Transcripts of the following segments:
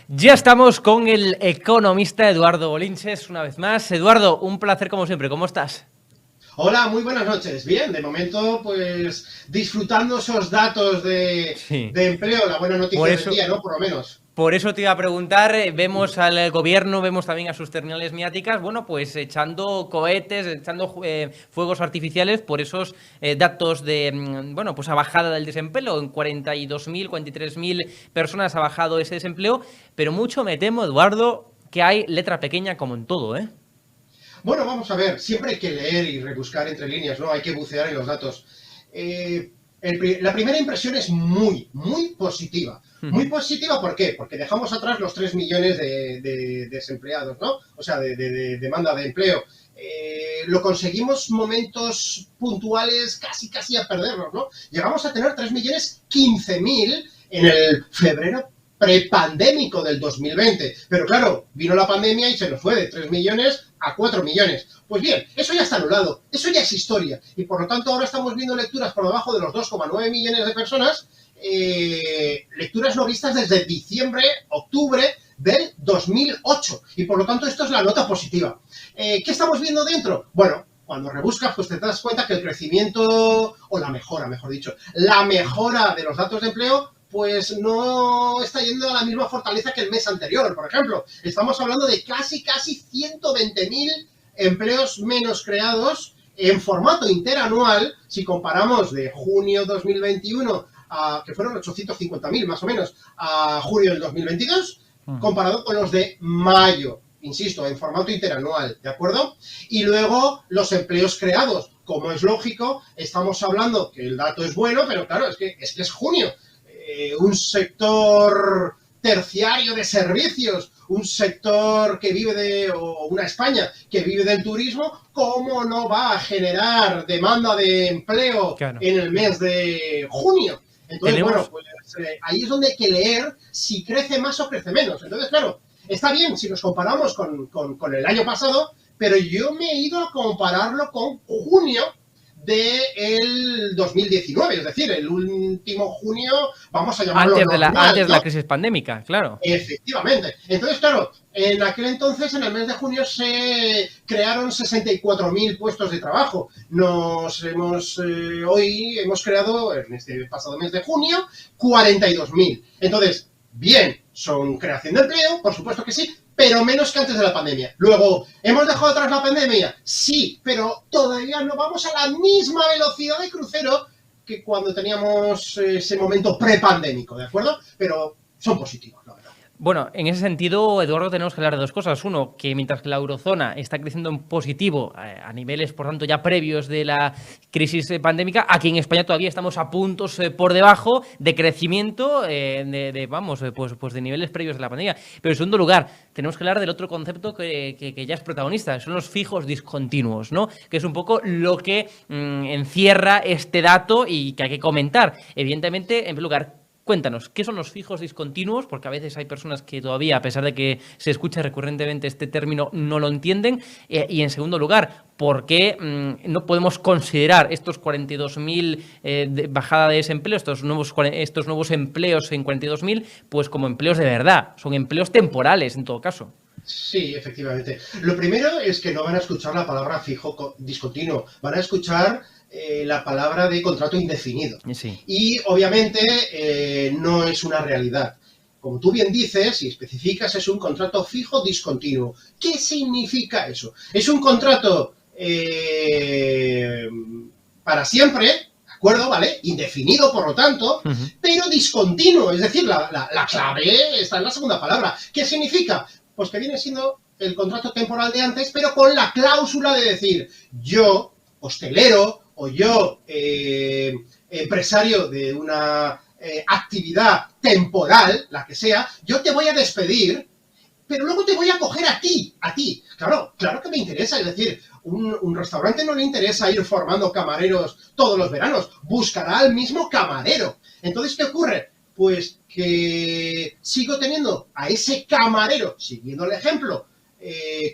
Ya estamos con el economista Eduardo Bolinches una vez más. Eduardo, un placer como siempre. ¿Cómo estás? Hola, muy buenas noches. Bien, de momento, pues disfrutando esos datos Sí. de empleo, la buena Por noticia del eso, día, ¿no? Por lo menos. por eso te iba a preguntar, vemos al gobierno, vemos también a sus terminales mediáticas, bueno, pues echando cohetes, echando fuegos artificiales por esos datos de, bueno, pues a bajada del desempleo. En 42.000, 43.000 personas ha bajado ese desempleo, pero mucho me temo, Eduardo, que hay letra pequeña como en todo, ¿eh? Bueno, vamos a ver, siempre hay que leer y rebuscar entre líneas, ¿no? Hay que bucear en los datos. La primera impresión es muy positiva. Muy positiva, ¿por qué? Porque dejamos atrás los 3 millones de desempleados, ¿no? O sea, de demanda de empleo. Lo conseguimos momentos puntuales casi a perdernos, ¿no? Llegamos a tener 3 millones 15.000 en el febrero prepandémico del 2020. Pero claro, vino la pandemia y se nos fue de 3 millones a 4 millones. Pues bien, eso ya está anulado, eso ya es historia. Y por lo tanto ahora estamos viendo lecturas por debajo de los 2,9 millones de personas, lecturas no vistas desde diciembre, octubre del 2008. Y por lo tanto esto es la nota positiva. ¿Qué estamos viendo dentro? Bueno, cuando rebuscas, pues te das cuenta que el crecimiento, o la mejora, mejor dicho, la mejora de los datos de empleo pues no está yendo a la misma fortaleza que el mes anterior, por ejemplo. Estamos hablando de casi 120.000 empleos menos creados en formato interanual, si comparamos de junio 2021, que fueron 850.000 más o menos, a junio del 2022, comparado con los de mayo, insisto, en formato interanual, ¿de acuerdo? Y luego los empleos creados, como es lógico, estamos hablando que el dato es bueno, pero claro, es que es junio. Un sector terciario de servicios, un sector que vive o una España que vive del turismo, ¿cómo no va a generar demanda de empleo Claro. en el mes de junio? Entonces, bueno, Tenemos, pues ahí es donde hay que leer si crece más o crece menos. Entonces, claro, está bien si nos comparamos con el año pasado, pero yo me he ido a compararlo con junio del 2019, es decir, el último junio, vamos a llamarlo antes normal, de la ¿no? crisis pandémica, claro. Efectivamente. Entonces, claro, en aquel entonces, en el mes de junio, se crearon 64.000 puestos de trabajo. Hoy hemos creado, en este pasado mes de junio, 42.000. Entonces, bien, son creación de empleo, por supuesto que sí, pero menos que antes de la pandemia. Luego, ¿hemos dejado atrás la pandemia? Sí, pero todavía no vamos a la misma velocidad de crucero que cuando teníamos ese momento prepandémico, ¿de acuerdo? Pero son positivos, la verdad. Bueno, en ese sentido, Eduardo, tenemos que hablar de dos cosas. Uno, que mientras que la eurozona está creciendo en positivo a niveles, por tanto, ya previos de la crisis pandémica, aquí en España todavía estamos a puntos por debajo de crecimiento pues de niveles previos de la pandemia. Pero en segundo lugar, tenemos que hablar del otro concepto que ya es protagonista, son los fijos discontinuos, ¿no? Que es un poco lo que encierra este dato y que hay que comentar. Evidentemente, en primer lugar, cuéntanos, ¿qué son los fijos discontinuos? Porque a veces hay personas que todavía, a pesar de que se escucha recurrentemente este término, no lo entienden. Y en segundo lugar, ¿por qué no podemos considerar estos 42.000 bajada de desempleo, estos nuevos empleos en 42.000, pues como empleos de verdad? Son empleos temporales, en todo caso. Sí, efectivamente. Lo primero es que no van a escuchar la palabra fijo discontinuo, van a escuchar la palabra de contrato indefinido. Sí. Y obviamente no es una realidad. Como tú bien dices y especificas, es un contrato fijo discontinuo. ¿Qué significa eso? Es un contrato para siempre, ¿de acuerdo? ¿Vale? Indefinido, por lo tanto, pero discontinuo. Es decir, la clave está en la segunda palabra. ¿Qué significa? Pues que viene siendo el contrato temporal de antes, pero con la cláusula de decir, yo, hostelero, o yo, empresario de una actividad temporal, la que sea, yo te voy a despedir, pero luego te voy a coger a ti. Claro que me interesa, es decir, un restaurante no le interesa ir formando camareros todos los veranos, buscará al mismo camarero. Entonces, ¿qué ocurre? Pues que sigo teniendo a ese camarero, siguiendo el ejemplo,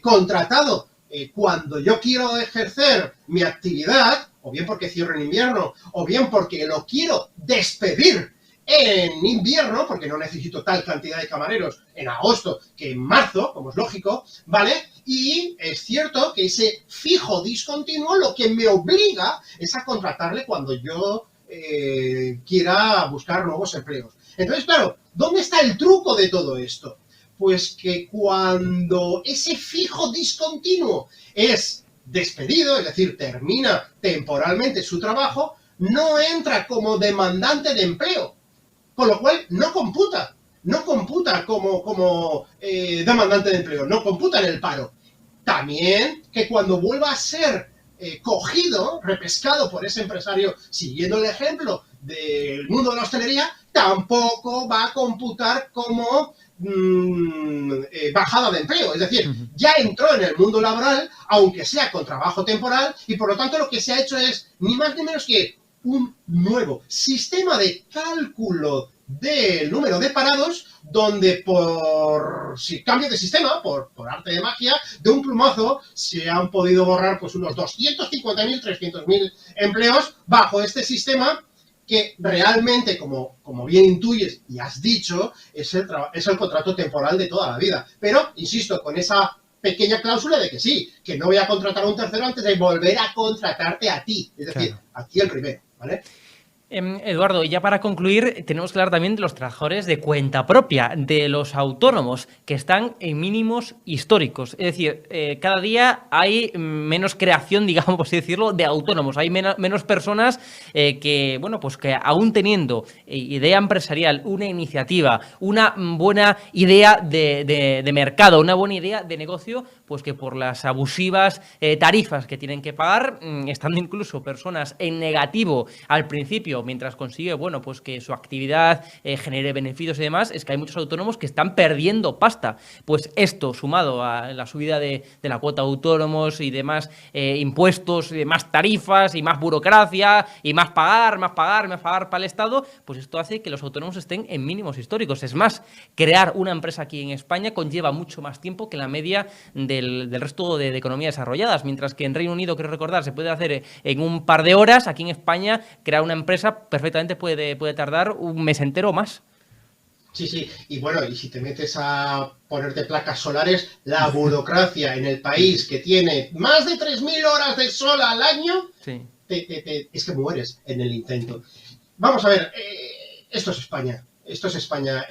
contratado cuando yo quiero ejercer mi actividad, o bien porque cierro en invierno, o bien porque lo quiero despedir en invierno, porque no necesito tal cantidad de camareros en agosto que en marzo, como es lógico, ¿vale? Y es cierto que ese fijo discontinuo lo que me obliga es a contratarle cuando yo quiera buscar nuevos empleos. Entonces, claro, ¿dónde está el truco de todo esto? Pues que cuando ese fijo discontinuo es despedido, es decir, termina temporalmente su trabajo, no entra como demandante de empleo, con lo cual no computa como demandante de empleo, no computa en el paro. También que cuando vuelva a ser cogido, repescado por ese empresario, siguiendo el ejemplo del mundo de la hostelería, tampoco va a computar como bajada de empleo. Es decir, ya entró en el mundo laboral, aunque sea con trabajo temporal, y por lo tanto lo que se ha hecho es ni más ni menos que un nuevo sistema de cálculo del número de parados, donde por cambio de sistema, por arte de magia, de un plumazo se han podido borrar pues unos 250.000, 300.000 empleos bajo este sistema que realmente, como bien intuyes y has dicho, es el contrato temporal de toda la vida. Pero, insisto, con esa pequeña cláusula de que sí, que no voy a contratar a un tercero antes de volver a contratarte a ti. Es decir, claro, a ti el primero, ¿vale? Eduardo, y ya para concluir, tenemos que hablar también de los trabajadores de cuenta propia, de los autónomos, que están en mínimos históricos. Es decir, cada día hay menos creación, digamos, por así decirlo, de autónomos. Hay menos personas que, bueno, pues que aún teniendo idea empresarial, una iniciativa, una buena idea de mercado, una buena idea de negocio, pues que por las abusivas tarifas que tienen que pagar, estando incluso personas en negativo al principio, mientras consigue, bueno, pues que su actividad genere beneficios y demás, es que hay muchos autónomos que están perdiendo pasta. Pues esto, sumado a la subida de la cuota de autónomos y demás impuestos, y más tarifas y más burocracia y más pagar para el Estado, pues esto hace que los autónomos estén en mínimos históricos. Es más, crear una empresa aquí en España conlleva mucho más tiempo que la media del resto de economías desarrolladas, mientras que en Reino Unido, creo recordar, se puede hacer en un par de horas. Aquí en España, crear una empresa perfectamente puede tardar un mes entero o más. Sí, sí, y bueno, y si te metes a ponerte placas solares, la burocracia en el país que tiene más de 3.000 horas de sol al año, sí, es que mueres en el intento. Vamos a ver, esto es España. Esto es España,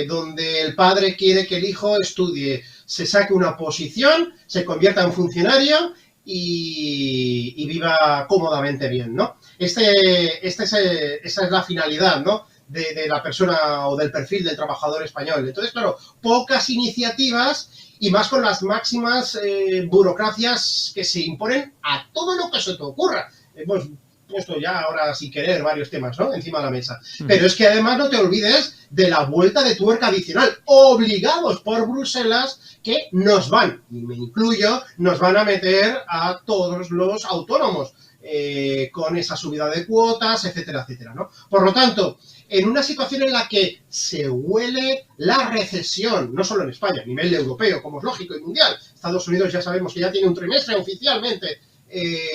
donde el padre quiere que el hijo estudie, se saque una posición, se convierta en funcionario y viva cómodamente bien, ¿no? Esa es la finalidad, ¿no?, de la persona o del perfil del trabajador español. Entonces, claro, pocas iniciativas y más con las máximas burocracias que se imponen a todo lo que se te ocurra. Hemos puesto ya ahora, sin querer, varios temas, ¿no?, encima de la mesa. Pero es que además no te olvides de la vuelta de tuerca adicional, obligados por Bruselas, que nos van, y me incluyo, nos van a meter a todos los autónomos con esa subida de cuotas, etcétera, etcétera, ¿no? Por lo tanto, en una situación en la que se huele la recesión, no solo en España, a nivel europeo, como es lógico, y mundial. Estados Unidos ya sabemos que ya tiene un trimestre oficialmente,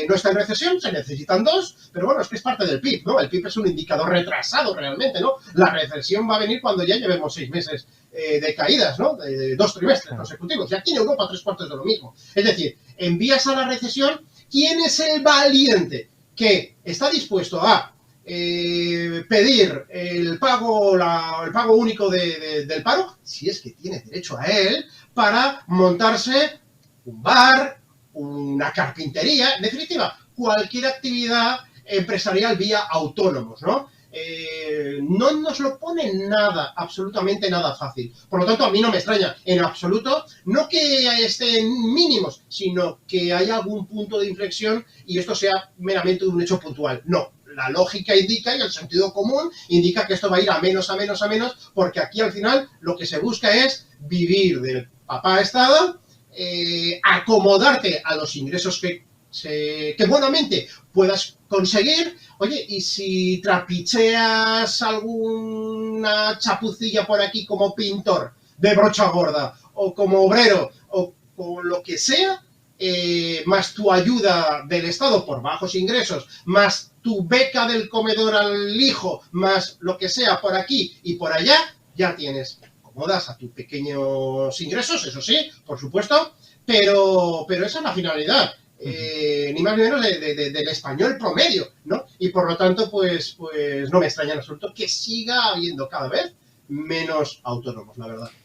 no está en recesión, se necesitan dos, pero bueno, es que es parte del PIB, ¿no? El PIB es un indicador retrasado realmente, ¿no? La recesión va a venir cuando ya llevemos 6 meses de caídas, ¿no? De 2 trimestres consecutivos. Y aquí en Europa 3/4 de lo mismo. Es decir, envías a la recesión. ¿Quién es el valiente que está dispuesto a pedir el pago único del paro, si es que tiene derecho a él, para montarse un bar, una carpintería, en definitiva, cualquier actividad empresarial vía autónomos, ¿no? No nos lo pone nada, absolutamente nada fácil. Por lo tanto, a mí no me extraña en absoluto, no que estén mínimos, sino que haya algún punto de inflexión y esto sea meramente un hecho puntual. No, la lógica indica y el sentido común indica que esto va a ir a menos, porque aquí al final lo que se busca es vivir del papá Estado, acomodarte a los ingresos que buenamente puedas conseguir. Oye, y si trapicheas alguna chapucilla por aquí como pintor de brocha gorda, o como obrero, o lo que sea, más tu ayuda del Estado por bajos ingresos, más tu beca del comedor al hijo, más lo que sea por aquí y por allá, ya tienes, acomodas a tus pequeños ingresos, eso sí, por supuesto, pero esa es la finalidad. Ni más ni menos del español promedio, ¿no? Y por lo tanto, pues no me extraña en absoluto que siga habiendo cada vez menos autónomos, la verdad.